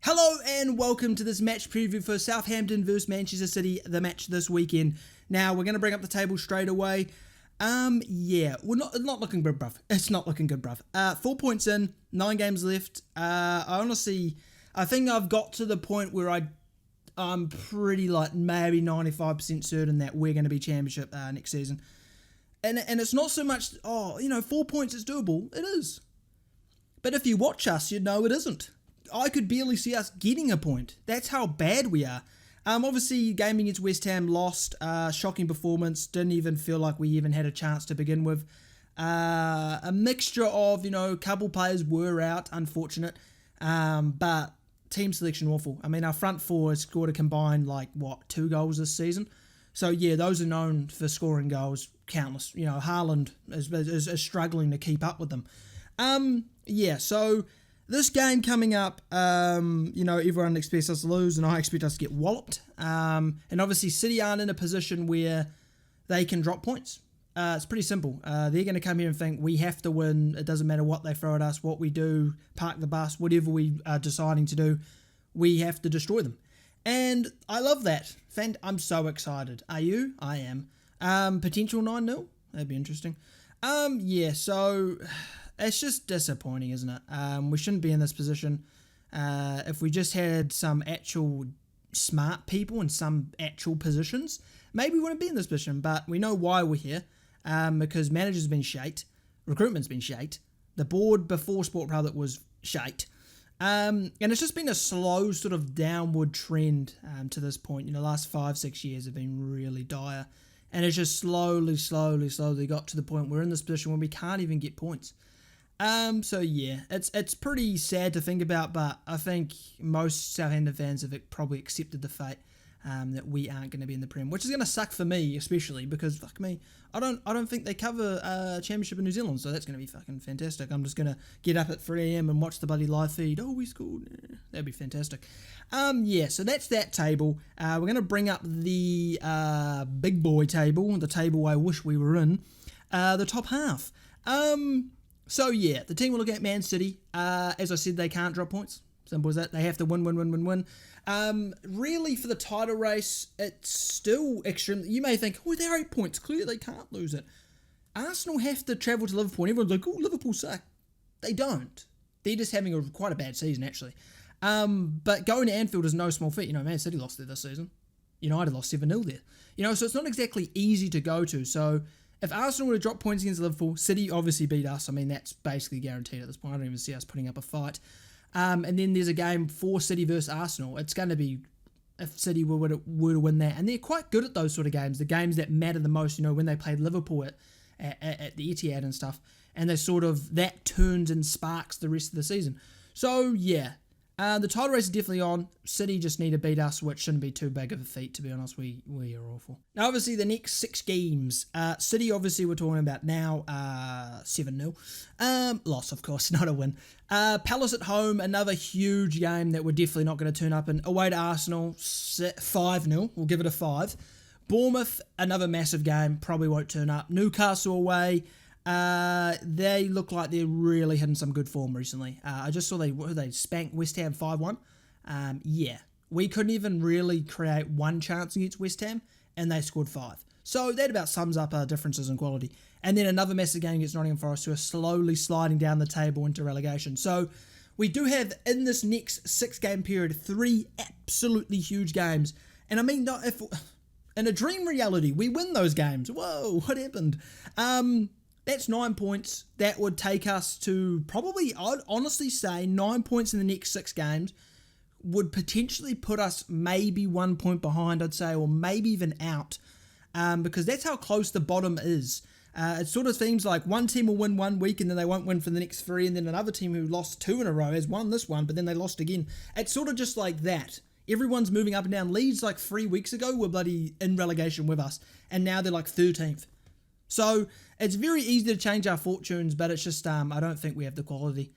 Hello and welcome to this match preview for Southampton versus Manchester City, the match this weekend. Now, we're going to bring up the table straight away. We're not looking good, bruv. It's not looking good, bruv. 4 points in, 9 games left. I think I've got to the point where I'm pretty maybe 95% certain that we're going to be championship next season. And it's not so much, 4 points is doable. It is. But if you watch us, you'd know it isn't. I could barely see us getting a point. That's how bad we are. Obviously, game against West Ham lost. Shocking performance. Didn't even feel like we even had a chance to begin with. A mixture of, a couple players were out, unfortunate. But team selection awful. I mean, our front four has scored a combined, 2 goals this season. So, yeah, those are known for scoring goals. Countless. Haaland is struggling to keep up with them. So this game coming up, everyone expects us to lose, and I expect us to get walloped. And obviously, City aren't in a position where they can drop points. It's pretty simple. They're going to come here and think we have to win. It doesn't matter what they throw at us, what we do, park the bus, whatever we are deciding to do, we have to destroy them. And I love that. I'm so excited. Are you? I am. Potential 9-0? That'd be interesting. So it's just disappointing, isn't it? We shouldn't be in this position. If we just had some actual smart people in some actual positions, maybe we wouldn't be in this position. But we know why we're here, because manager's been shite, recruitment's been shite, the board before Sport Republic was shite, and it's just been a slow sort of downward trend to this point. The last 5-6 years have been really dire, and it's just slowly got to the point we're in this position where we can't even get points. It's pretty sad to think about, but I think most Southampton fans have probably accepted the fate that we aren't going to be in the Prem, which is going to suck for me, especially because fuck me, I don't think they cover Championship in New Zealand, so that's going to be fucking fantastic. I'm just going to get up at 3 a.m. and watch the bloody live feed. Oh, we scored. That'd be fantastic. So that's that table. We're going to bring up the big boy table, the table I wish we were in, the top half. The team will look at Man City. As I said, they can't drop points. Simple as that. They have to win. Really, for the title race, it's still extremely... You may think, they're 8 points. Clearly, they can't lose it. Arsenal have to travel to Liverpool, and everyone's like, Liverpool suck. They don't. They're just having quite a bad season, actually. But going to Anfield is no small feat. Man City lost there this season. United lost 7-0 there. So it's not exactly easy to go to. So if Arsenal were to drop points against Liverpool, City obviously beat us. I mean, that's basically guaranteed at this point. I don't even see us putting up a fight. And then there's a game for City versus Arsenal. It's going to be, if City were to win that. And they're quite good at those sort of games, the games that matter the most, when they played Liverpool at the Etihad and stuff. And they that turns and sparks the rest of the season. So, the title race is definitely on. City just need to beat us, which shouldn't be too big of a feat, to be honest. We are awful. Now, obviously, the next 6 games. City, obviously, we're talking about now. 7-0. Loss, of course, not a win. Palace at home, another huge game that we're definitely not going to turn up in. Away to Arsenal, 5-0. We'll give it a 5. Bournemouth, another massive game. Probably won't turn up. Newcastle away. They look like they're really hitting some good form recently. I just saw they spanked West Ham 5-1. We couldn't even really create one chance against West Ham, and they scored 5. So that about sums up our differences in quality. And then another massive game against Nottingham Forest, who are slowly sliding down the table into relegation. So we do have, in this next 6-game period, 3 absolutely huge games. And I mean, if in a dream reality, we win those games. Whoa, what happened? That's 9 points. That would take us to probably, I'd honestly say, 9 points in the next 6 games would potentially put us maybe 1 point behind, I'd say, or maybe even out, because that's how close the bottom is. It sort of seems like one team will win 1 week and then they won't win for the next 3, and then another team who lost 2 in a row has won this one, but then they lost again. It's sort of just like that. Everyone's moving up and down. Leeds 3 weeks ago were bloody in relegation with us, and now they're 13th. So it's very easy to change our fortunes, but it's just I don't think we have the quality,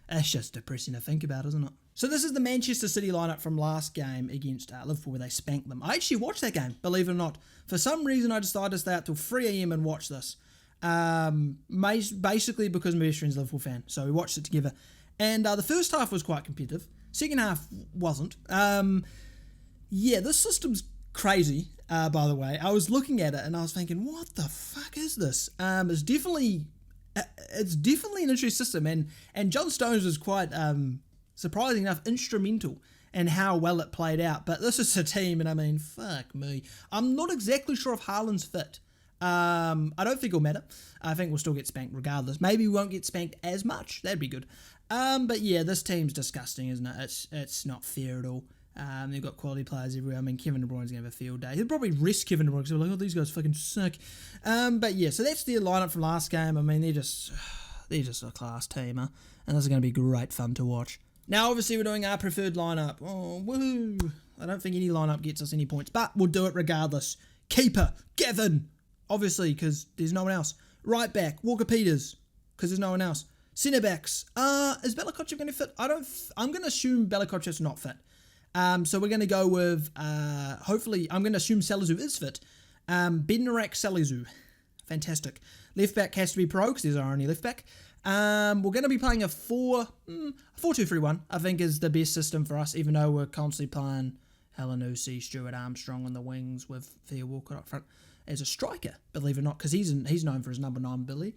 it's just depressing to think about, isn't it? So this is the Manchester City lineup from last game against Liverpool, where they spanked them. I actually watched that game, believe it or not. For some reason, I decided to stay up till 3 a.m. and watch this. Basically because my best friend's a Liverpool fan, so we watched it together. And the first half was quite competitive. Second half wasn't. Yeah, this system's crazy, by the way. I was looking at it and I was thinking, what the fuck is this? It's definitely an interesting system. And John Stones was quite, surprising enough, instrumental in how well it played out. But this is a team, and I mean, fuck me. I'm not exactly sure if Haaland's fit. I don't think it'll matter. I think we'll still get spanked regardless. Maybe we won't get spanked as much. That'd be good. But yeah, this team's disgusting, isn't it? It's not fair at all. They've got quality players everywhere. I mean, Kevin De Bruyne's going to have a field day. He'll probably risk Kevin De Bruyne because they're like, oh, these guys fucking suck. But yeah, so that's their lineup from last game. I mean, they're just a class team, huh? And this is going to be great fun to watch. Now, obviously, we're doing our preferred lineup. Oh, woohoo. I don't think any lineup gets us any points, but we'll do it regardless. Keeper, Gavin, obviously, because there's no one else. Right back, Walker Peters, because there's no one else. Centre backs, is Belakovic going to fit? I'm going to assume Belakovic's not fit. So we're going to go with, hopefully, I'm going to assume Salisu is fit. Bednarak Salisu. Fantastic. Left back has to be Pro, because there's our only left back. We're going to be playing a 4-2-3-1, I think is the best system for us, even though we're constantly playing Elanusi, Stuart Armstrong on the wings with Theo Walcott up front as a striker, believe it or not, because he's known for his number 9 ability.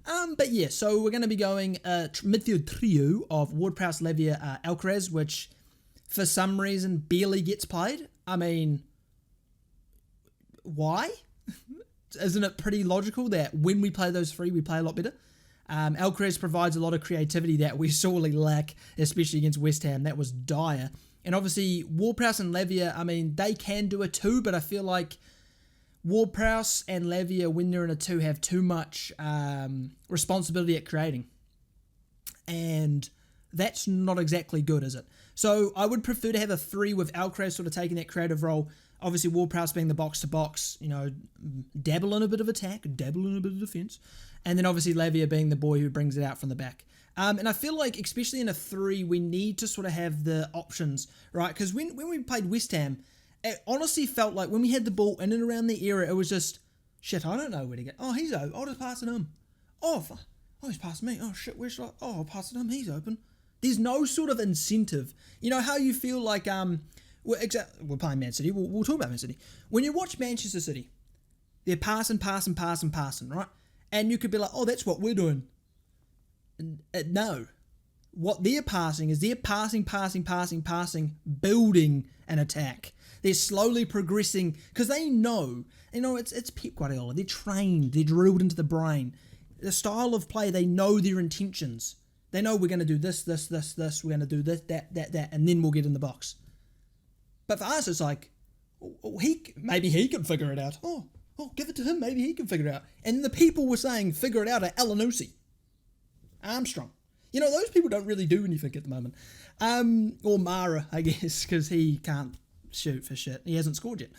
But yeah, so we're going to be going a midfield trio of Ward-Prowse, Lavia, Alcaraz, which for some reason barely gets played. I mean, why? Isn't it pretty logical that when we play those three, we play a lot better? Alcaraz provides a lot of creativity that we sorely lack, especially against West Ham. That was dire. And obviously, Ward-Prowse and Lavia, I mean, they can do a 2, but I feel like Ward-Prowse and Lavia, when they're in a 2, have too much responsibility at creating. And that's not exactly good, is it? So I would prefer to have a 3 with Alcaraz sort of taking that creative role. Obviously, Ward-Prowse being the box-to-box, dabble in a bit of attack, dabble in a bit of defence. And then obviously Lavia being the boy who brings it out from the back. And I feel like, especially in a 3, we need to sort of have the options, right? Because when we played West Ham, it honestly felt like when we had the ball in and around the area, it was just, shit, I don't know where to get. Oh, he's open. I'll just pass it to him. Oh, he's passing me. Oh, shit, where should I? Oh, I'll pass it to him. He's open. There's no sort of incentive. You know how you feel like, we're playing Man City. We'll talk about Man City. When you watch Manchester City, they're passing, right? And you could be like, oh, that's what we're doing. No. What they're passing is they're passing, building an attack. They're slowly progressing because they know, it's Pep Guardiola. They're trained. They're drilled into the brain. The style of play, they know their intentions. They know we're going to do this. We're going to do this, that, and then we'll get in the box. But for us, it's like, maybe he can figure it out. Oh, give it to him. Maybe he can figure it out. And the people were saying, figure it out at Elanusi. Armstrong. Those people don't really do anything at the moment. Or Mara, I guess, because he can't shoot for shit. He hasn't scored yet.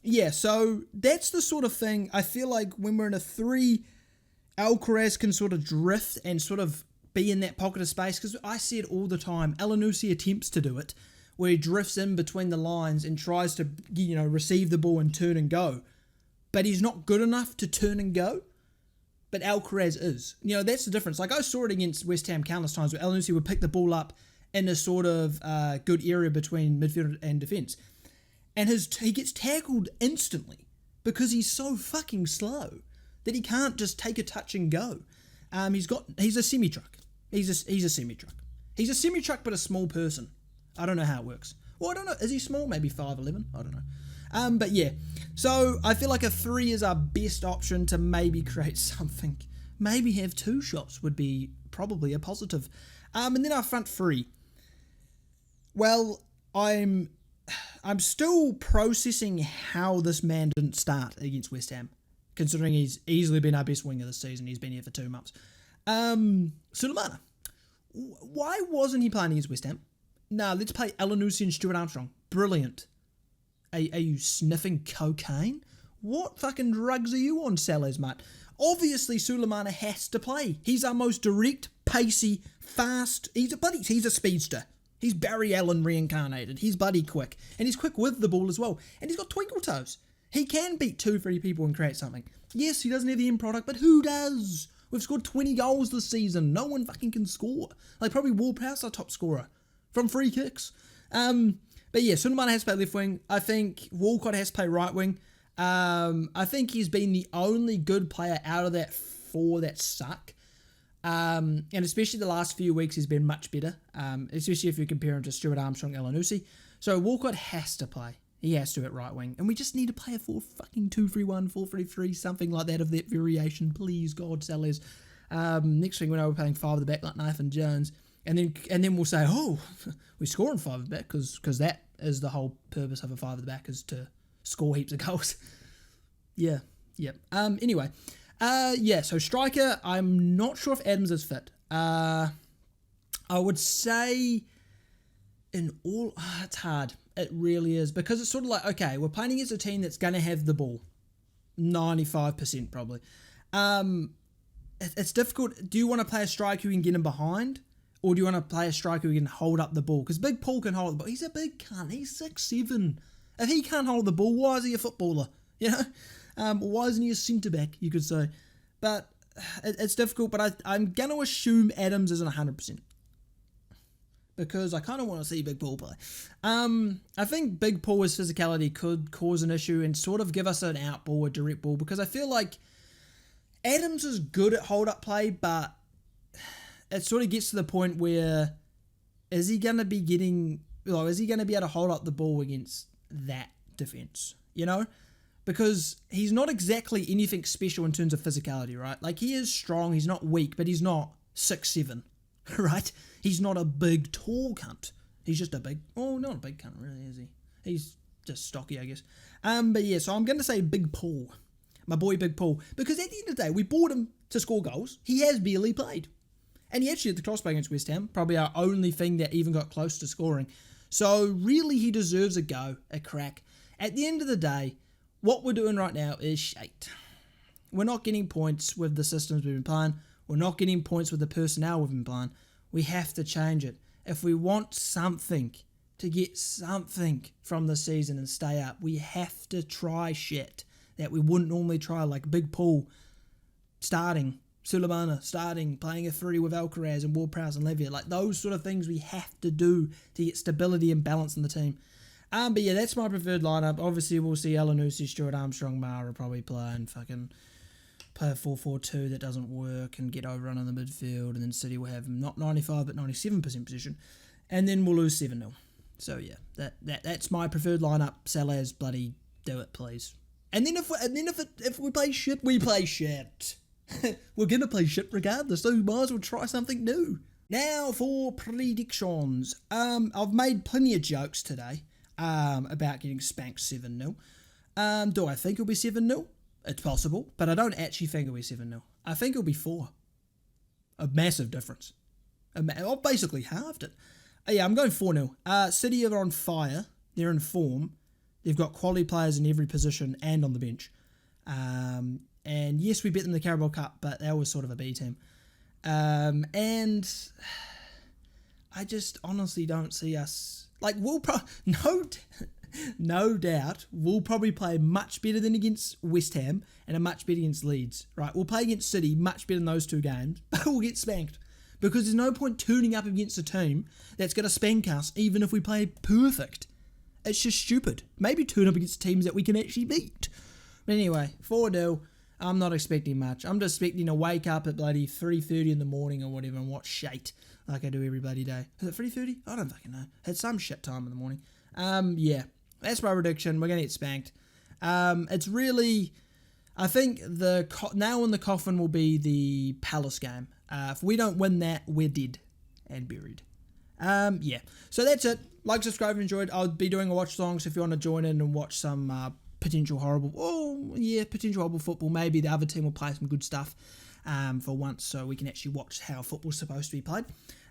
Yeah, so that's the sort of thing. I feel like when we're in a 3, Alcaraz can sort of drift and sort of be in that pocket of space, because I see it all the time. Elanusi attempts to do it, where he drifts in between the lines and tries to, receive the ball and turn and go. But he's not good enough to turn and go. But Alcaraz is. That's the difference. Like, I saw it against West Ham countless times where Elanusi would pick the ball up in a sort of good area between midfield and defence. And he gets tackled instantly because he's so fucking slow that he can't just take a touch and go. He's a semi-truck. He's a semi-truck. He's a semi-truck but a small person. I don't know how it works. Well, I don't know. Is he small? Maybe 5'11"? I don't know. But yeah. So I feel like a 3 is our best option to maybe create something. Maybe have 2 shots would be probably a positive. And then our front 3. Well, I'm still processing how this man didn't start against West Ham, considering he's easily been our best winger this season. He's been here for 2 months. Sulemana. Why wasn't he playing against West Ham? No, let's play Elanusi and Stuart Armstrong. Brilliant. Are you sniffing cocaine? What fucking drugs are you on, Salas, mate? Obviously, Sulemana has to play. He's our most direct, pacey, fast. He's a speedster. He's Barry Allen reincarnated. He's bloody quick. And he's quick with the ball as well. And he's got twinkle toes. He can beat 2-3 people and create something. Yes, he doesn't have the end product, but who does? We've scored 20 goals this season. No one fucking can score. Like, probably Ward-Prowse our top scorer from free kicks. But yeah, Sunderman has to play left wing. I think Walcott has to play right wing. I think he's been the only good player out of that four that suck. And especially the last few weeks, he's been much better. Especially if you compare him to Stuart Armstrong, Elanusi. So Walcott has to play. He has to at right wing. And we just need to play a 4-2-3-1, 4-3-3, something like that of that variation. Please, God, Sellers. Next thing we know, we're playing 5 at the back like Nathan Jones. And then we'll say, oh, we're scoring 5 at the back because that is the whole purpose of a 5 at the back is to score heaps of goals. Yeah. Anyway. So striker, I'm not sure if Adams is fit. I would say it's hard. It really is, because it's sort of like, okay, we're playing against a team that's going to have the ball. 95% probably. It's difficult. Do you want to play a striker who can get him behind? Or do you want to play a striker who can hold up the ball? Because Big Paul can hold the ball. He's a big cunt. He's 6'7". If he can't hold the ball, why is he a footballer? You know? Why isn't he a centre-back, you could say? But it's difficult, but I'm going to assume Adams isn't 100%. Because I kind of want to see Big Paul play. I think Big Paul's physicality could cause an issue and sort of give us an out ball, a direct ball, because I feel like Adams is good at hold-up play, but it sort of gets to the point where is he going to be able to hold up the ball against that defence, you know? Because he's not exactly anything special in terms of physicality, right? Like, he is strong, he's not weak, but he's not 6'7", right? He's not a big, tall cunt. He's just a big... Oh, not a big cunt, really, is he? He's just stocky, I guess. But yeah, so I'm going to say Big Paul. My boy Big Paul. Because at the end of the day, we bought him to score goals. He has barely played. And he actually had the crossbar against West Ham. Probably our only thing that even got close to scoring. So really, he deserves a go, a crack. At the end of the day, what we're doing right now is shite. We're not getting points with the systems we've been playing. We're not getting points with the personnel we've been playing. We have to change it. If we want something to get something from the season and stay up, we have to try shit that we wouldn't normally try, like Big Paul starting, Sulemana starting, playing a 3 with Alcaraz and Ward-Prowse and Levia. Like, those sort of things we have to do to get stability and balance in the team. But yeah, that's my preferred lineup. Obviously, we'll see Elanusi, Stuart Armstrong, Mara probably play a 4-4-2 that doesn't work and get overrun in the midfield. And then City will have not 95 but 97% possession. And then we'll lose 7-0. So yeah, that's my preferred lineup. Salah's bloody do it, please. And then if we play shit, we play shit. We're gonna play shit regardless, so we might as well try something new. Now for predictions. I've made plenty of jokes today about getting spanked 7-0. Do I think it'll be 7-0? It's possible, but I don't actually think it'll be 7-0. I think it'll be 4. A massive difference. I've basically halved it. Yeah, I'm going 4-0. City are on fire. They're in form. They've got quality players in every position and on the bench. And yes, we beat them in the Carabao Cup, but that was sort of a B team. And I just honestly don't see us... Like, we'll no doubt, we'll probably play much better than against West Ham and a much better against Leeds, right? We'll play against City much better in those 2 games, but we'll get spanked. Because there's no point turning up against a team that's going to spank us even if we play perfect. It's just stupid. Maybe turn up against teams that we can actually beat. But anyway, 4-0. I'm not expecting much. I'm just expecting to wake up at bloody 3:30 in the morning or whatever and watch shite like I do every bloody day. Is it 3:30? I don't fucking know. It's some shit time in the morning. Yeah. That's my prediction. We're going to get spanked. It's really... I think the nail in the coffin will be the Palace game. If we don't win that, we're dead and buried. Yeah. So that's it. Like, subscribe if you enjoyed. I'll be doing a watch along, so if you want to join in and watch some potential horrible football, maybe the other team will play some good stuff for once, so we can actually watch how football's supposed to be played.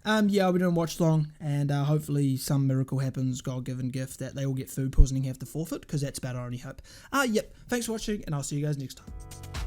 Yeah, I'll be doing a watch along, and hopefully some miracle happens, God-given gift, that they all get food poisoning, have to forfeit, because that's about our only hope. Yep, thanks for watching, and I'll see you guys next time.